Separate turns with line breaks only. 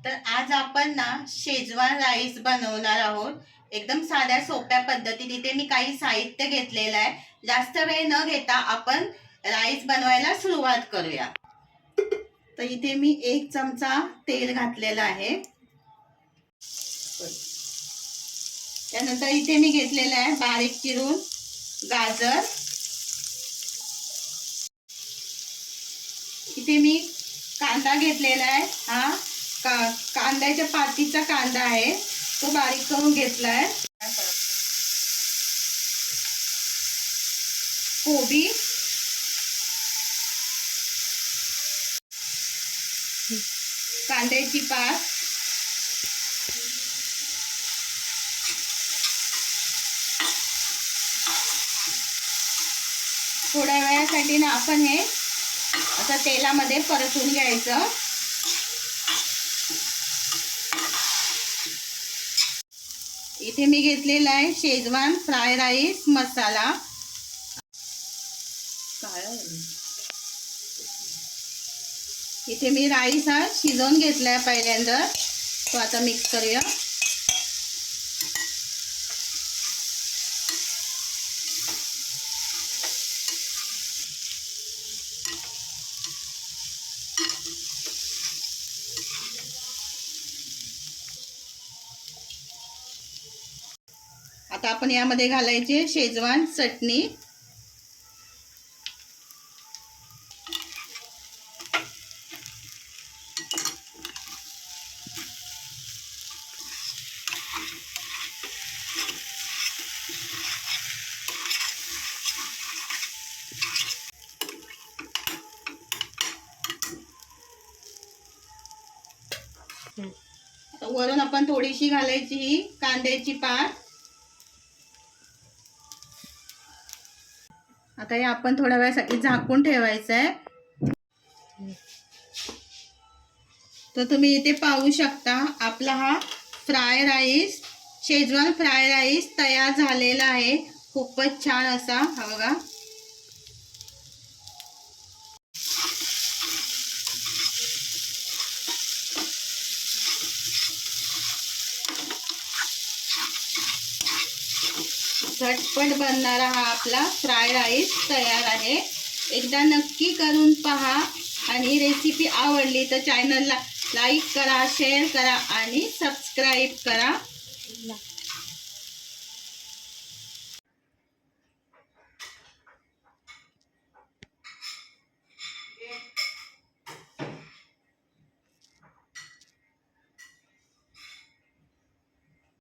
तर आज आपण ना शेजवान राईस बनवणार आहोत. एकदम साध्या सोप्या पद्धतीने. इथे मी काही साहित्य घेतलेलं आहे. जास्त वेळ न घेता आपण राईस बनवायला सुरुवात करूया. तर इथे मी 1 चमचा तेल घातलेलं आहे. त्यानंतर इथे मी घेतलेलं आहे बारीक चिरून गाजर. इथे मी कांदा घेतलेला आहे. हा कांद्याच्या पातीचा कांदा आहे, तो बारीक करून घेतलाय. कोबी, कांद्याची पात, थोड्या वेळासाठी ना आपण हे असं तेलामध्ये परतून घ्यायचं. इथे मी घेतलेला आहे शेजवान फ्राय राईस मसाला. इथे मी राईस हा शिजवून घेतलाय पहिल्यांदा, तो आता मिक्स करूया. आता आपण यामध्ये घालायचे शेजवान चटणी. वरून आपण थोडीशी घालायची ही कांद्याची पात. आता हे आपण थोड्या वेळासाठी झाकून ठेवायचं आहे. तर तुम्ही इथे पाहू शकता आपला हा fry rice, Schezwan fry rice तयार झालेला आहे. खूपच छान असा. हा बघा. झटपट बनणारा हा आपला फ्राय राईस तयार आहे. एकदा नक्की करून पहा आणि रेसिपी आवडली तर चॅनलला लाईक करा, शेअर करा आणि सबस्क्राईब करा.